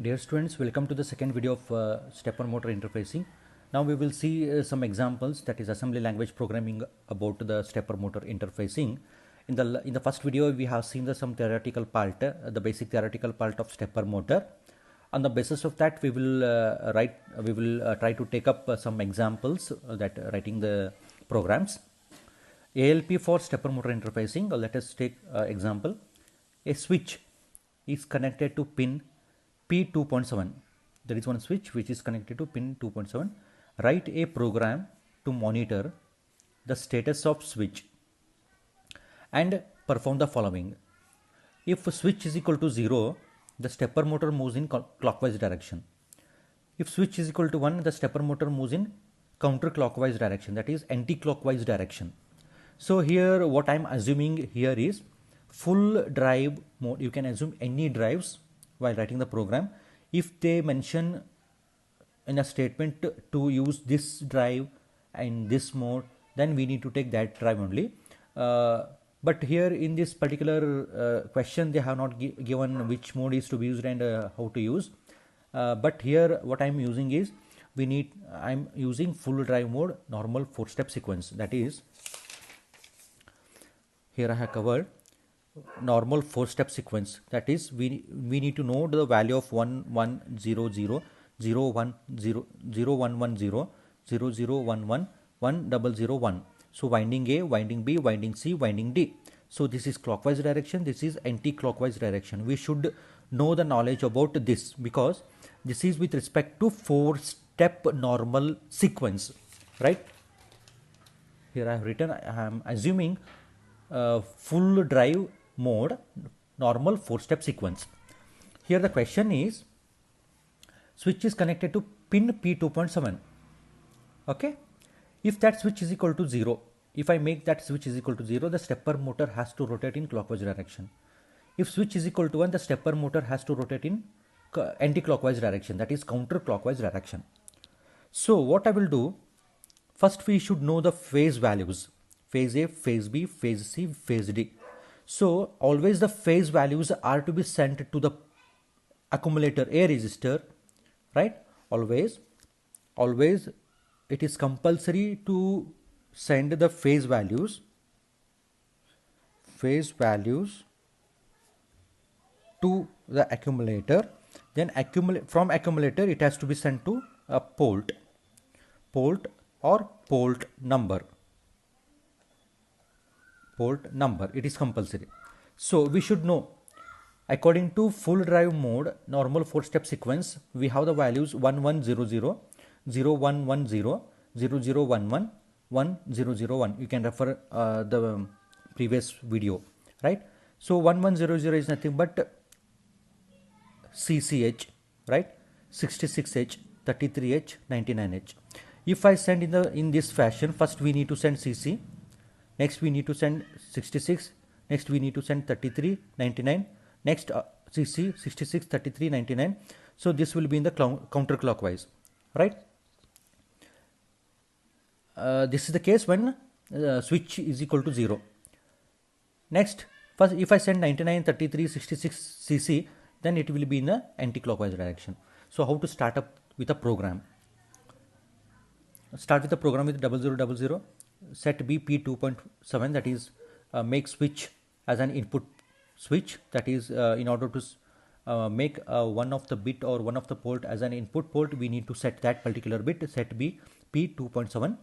Dear students, welcome to the second video of stepper motor interfacing. Now we will see some examples, that is assembly language programming about the stepper motor interfacing. In the first video we have seen some theoretical part, the basic theoretical part of stepper motor. On the basis of that we will try to take up some examples that writing the programs. ALP for stepper motor interfacing. Let us take example. A switch is connected to pin P2.7. There is one switch which is connected to pin 2.7. Write a program to monitor the status of switch and perform the following. If switch is equal to 0, the stepper motor moves in clockwise direction. If switch is equal to 1, the stepper motor moves in counterclockwise direction, that is anti-clockwise direction. So here what I am assuming here is full drive mode. You can assume any drives while writing the program. If they mention in a statement to use this drive and this mode, then we need to take that drive only. But here in this particular question they have not given which mode is to be used and how to use. But here what I am using is I am using full drive mode normal 4-step sequence. That is, here I have covered normal 4-step sequence. That is, we need to know the value of 1 1 0 0 0 1 0 0 1 1 0 0 0 1 1 1 0 0 1. So winding A, winding B, winding C, winding D. So this is clockwise direction, this is anti-clockwise direction. We should know the knowledge about this because this is with respect to 4-step normal sequence, right? Here I have written, I am assuming full drive mode normal 4-step sequence. Here the question is, switch is connected to pin P2.7. okay, if that switch is equal to 0, if I make that switch is equal to 0, the stepper motor has to rotate in clockwise direction. If switch is equal to 1, the stepper motor has to rotate in anti-clockwise direction, that is counterclockwise direction. So what I will do, first we should know the phase values, phase A, phase B, phase C, phase D. So always the phase values are to be sent to the accumulator A register, right? Always it is compulsory to send the phase values to the accumulator. Then from accumulator it has to be sent to a port or port number. It is compulsory. So we should know, according to full drive mode normal 4-step sequence, we have the values 1100 0110 0011 1001. You can refer the previous video, right? So 1100 is nothing but CCH, right? 66H, 33H, 99H. If I send in this fashion, first we need to send CC, next we need to send 66, next we need to send 33, 99, next CC 66, 33, 99. So this will be in the counterclockwise, right? This is the case when switch is equal to 0. Next, first if I send 99, 33, 66 CC, then it will be in the anti-clockwise direction. So how to start up with a program? Start with the program with 0000, set B P2.7, that is make switch as an input switch, that is in order to make one of the bit or one of the port as an input port, we need to set that particular bit, set B P2.7.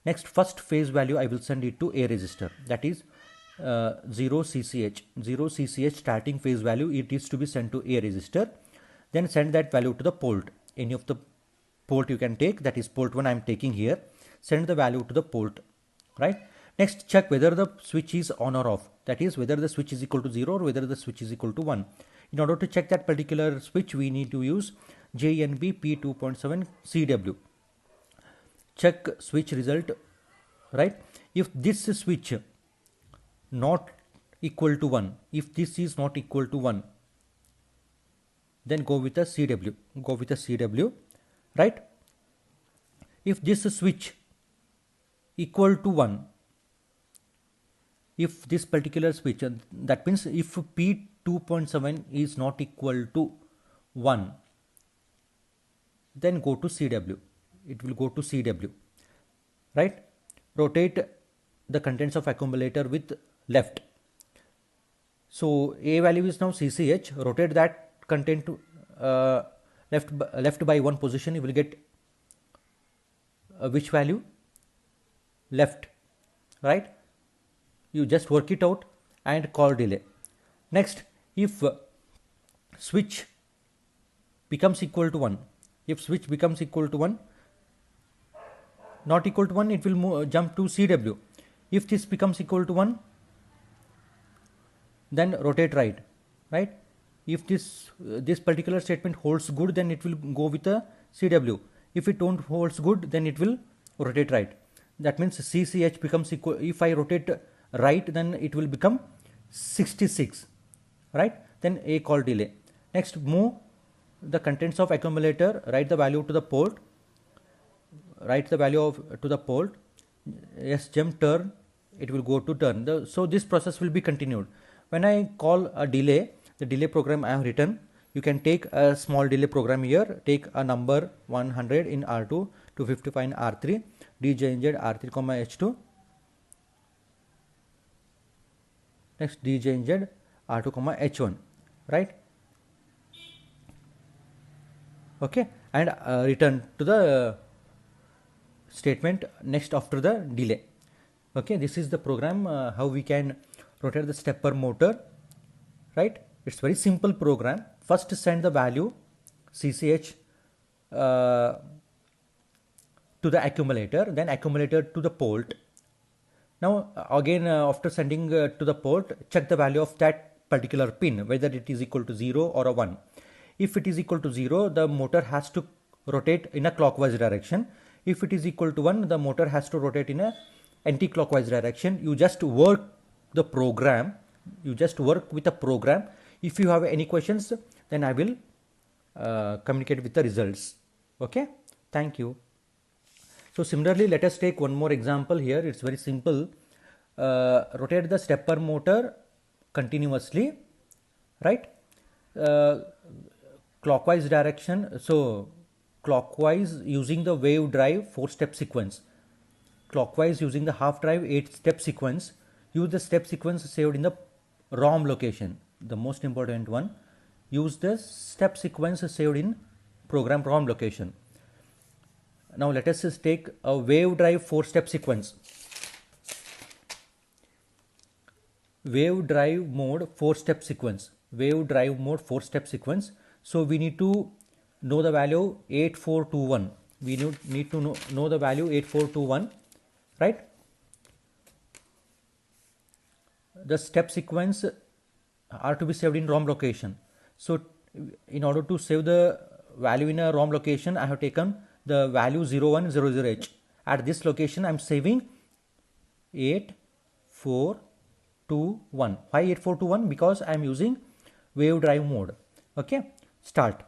Next, first phase value I will send it to A register, that is 0 CCH starting phase value, it is to be sent to A register. Then send that value to the port, any of the port you can take, that is port 1 I am taking here. Send the value to the port, right? Next, check whether the switch is on or off, that is whether the switch is equal to 0 or whether the switch is equal to 1. In order to check that particular switch, we need to use JNB P2.7 CW. Check switch result, right? If this switch not equal to 1, if this is not equal to 1, then go with a CW, right? If this switch equal to 1, if this particular switch, that means if P2.7 is not equal to 1, then go to CW. It will go to CW, right? Rotate the contents of accumulator with left. So A value is now CCH. Rotate that content to left by one position. You will get which value? Left, right? You just work it out and call delay. Next, if switch becomes equal to 1, if switch becomes equal to 1, not equal to 1, it will jump to CW. If this becomes equal to 1, then rotate right, right? If this particular statement holds good, then it will go with a CW. If it don't holds good, then it will rotate right. That means CCH becomes equal. If I rotate right, then it will become 66, right? Then A call delay. Next, move the contents of accumulator, write the value to the port, write the value of to the port. Yes, jump turn, it will go to turn. So this process will be continued. When I call a delay, the delay program I have written, you can take a small delay program here, take a number 100 in R2, 255 in R3, djnz R3, H2. Next djnz R2, H1, right? Okay, and return to the statement next after the delay. Okay, this is the program how we can rotate the stepper motor, right? It's very simple program. First send the value CCH to the accumulator, then accumulator to the port. Now again after sending to the port, check the value of that particular pin, whether it is equal to 0 or a 1. If it is equal to 0, the motor has to rotate in a clockwise direction. If it is equal to 1, the motor has to rotate in a anti-clockwise direction. You just work the program. You just work with the program. If you have any questions, then I will communicate with the results. Okay, thank you. So similarly, let us take one more example here. It's very simple. Rotate the stepper motor continuously, right? Clockwise direction. So clockwise using the wave drive 4-step sequence. Clockwise using the half drive 8-step sequence. Use the step sequence saved in the ROM location. The most important one. Use the step sequence saved in program ROM location. Now let us just take a wave drive 4-step sequence. Wave drive mode 4-step sequence. Wave drive mode 4-step sequence. So we need to know the value 8421. We need to know the value 8421, right? The step sequence are to be saved in ROM location. So in order to save the value in a ROM location, I have taken the value 0100H. At this location, I am saving 8421. Why 8421? Because I am using wave drive mode. Okay, start.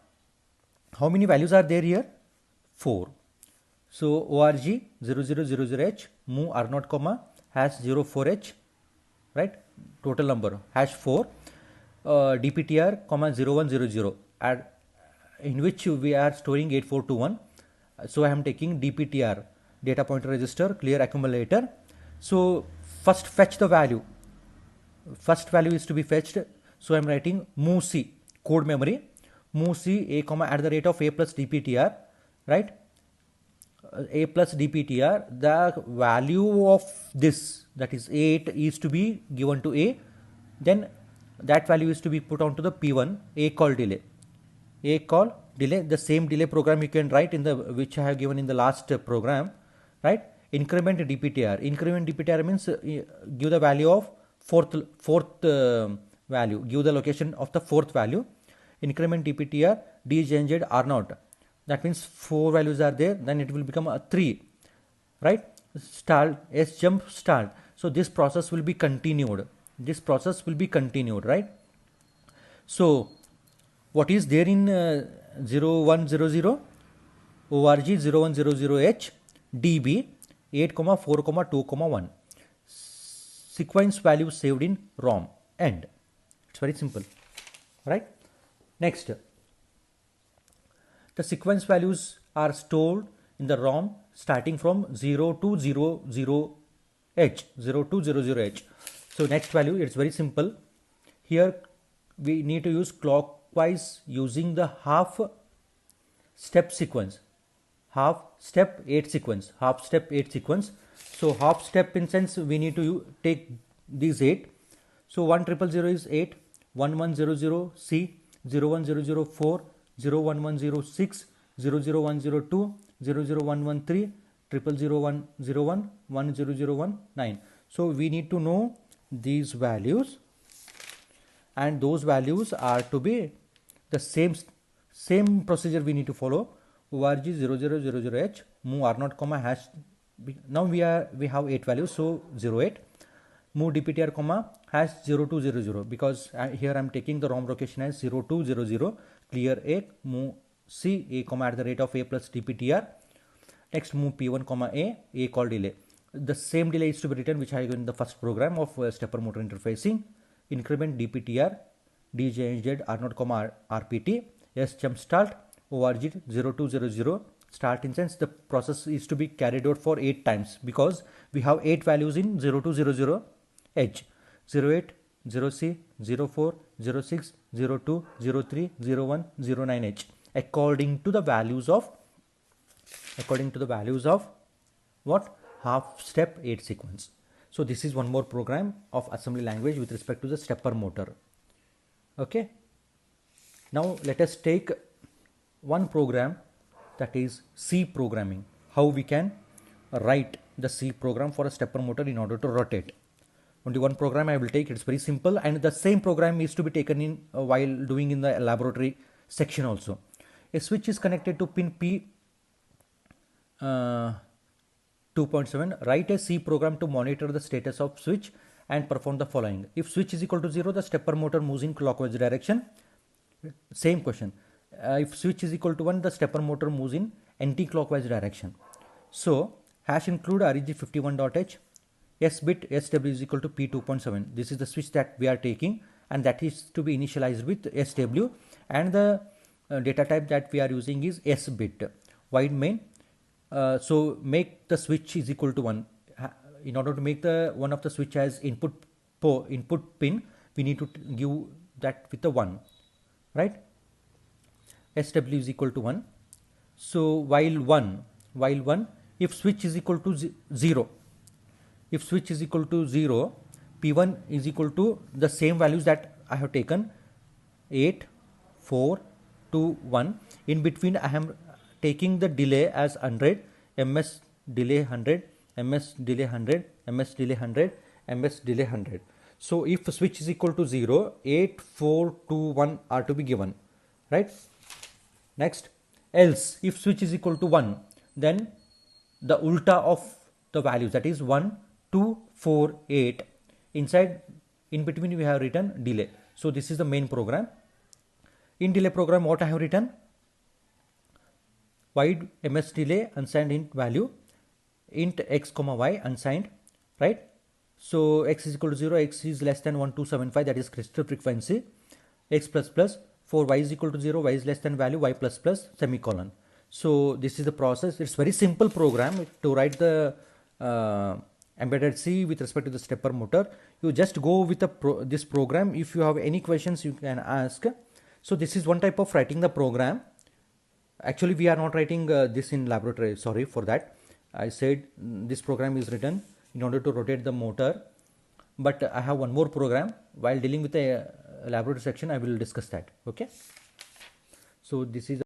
How many values are there here? 4. So ORG 0000H, move R0, #04H, right? Total number, #4, DPTR, 0100, in which we are storing 8421. So I am taking DPTR, data pointer register, clear accumulator. So first fetch the value. First value is to be fetched. So I am writing move C, code memory, move C A, at the rate of A plus DPTR, right? A plus DPTR, the value of this, that is 8, is to be given to A. Then that value is to be put onto the P1, A call delay. A call delay, the same delay program you can write in the, which I have given in the last program, right? Increment DPTR. Increment DPTR means give the value of fourth value, give the location of the fourth value. Increment DPTR, djnz R0. That means 4 values are there, then it will become a 3, right? Start, S jump start. So this process will be continued. This process will be continued, right? So what is there in 0100? ORG 0100H, DB 8,4,2,1. Sequence value saved in ROM. End. It's very simple, right? Next, the sequence values are stored in the ROM starting from 0 to 00h, 0 to 00h. So next value, it's very simple. Here we need to use clockwise using the half step sequence, half step 8 sequence, half step 8 sequence. So half step in sense we need to take these 8. So 1000 is 8, 1100 C, 01004, 01106, 00102, 00113, 000101, 10019. So we need to know these values, and those values are to be the same procedure we need to follow. org 0000h move r0 comma hash. Now we have 8 values, so 08. Move dptr comma hash 0200, because here I am taking the ROM location as 0200. Clear a, move c a comma at the rate of a plus dptr. Next move p1 comma a call delay. The same delay is to be written which I have in the first program of stepper motor interfacing. Increment dptr djnz r0 comma rpt s jump start org 0200 start instance. The process is to be carried out for 8 times because we have 8 values in 0200 h. 08, 0c, 04, 06, 02, 03, 01, 09h according to the values of what? Half step 8 sequence. So this is one more program of assembly language with respect to the stepper motor. Okay. Now let us take one program, that is C programming. How we can write the C program for a stepper motor in order to rotate. Only one program I will take. It's very simple, and the same program is to be taken in while doing in the laboratory section also. A switch is connected to pin P 2.7. Write a C program to monitor the status of switch and perform the following. If switch is equal to 0, the stepper motor moves in clockwise direction. Same question. If switch is equal to 1, the stepper motor moves in anti-clockwise direction. So hash include reg51.h, s bit sw is equal to p2.7. This is the switch that we are taking, and that is to be initialized with sw, and the data type that we are using is s bit. Wide main. So make the switch is equal to 1. In order to make the one of the switch as input pin, we need to give that with the 1, right? SW is equal to 1. So while 1, if switch is equal to 0, P1 is equal to the same values that I have taken, 8, 4, 2, 1. In between I am taking the delay as 100, ms delay 100, ms delay 100, ms delay 100, ms delay 100. So if switch is equal to 0, 8, 4, 2, 1 are to be given, right? Next, else if switch is equal to 1, then the ulta of the values, that is 1, 2, 4, 8. Inside, in between we have written delay. So this is the main program. In delay program, what I have written? Wide ms delay unsigned int value, int x comma y unsigned, right? So x is equal to 0, x is less than 1275, that is crystal frequency, x plus plus. For y is equal to 0, y is less than value, y plus plus, semicolon. So this is the process. It's very simple program to write the embedded C with respect to the stepper motor. You just go with this program. If you have any questions, you can ask. So this is one type of writing the program. Actually, we are not writing this in laboratory. Sorry for that. I said this program is written in order to rotate the motor. But I have one more program. While dealing with the laboratory section, I will discuss that. Okay. So this is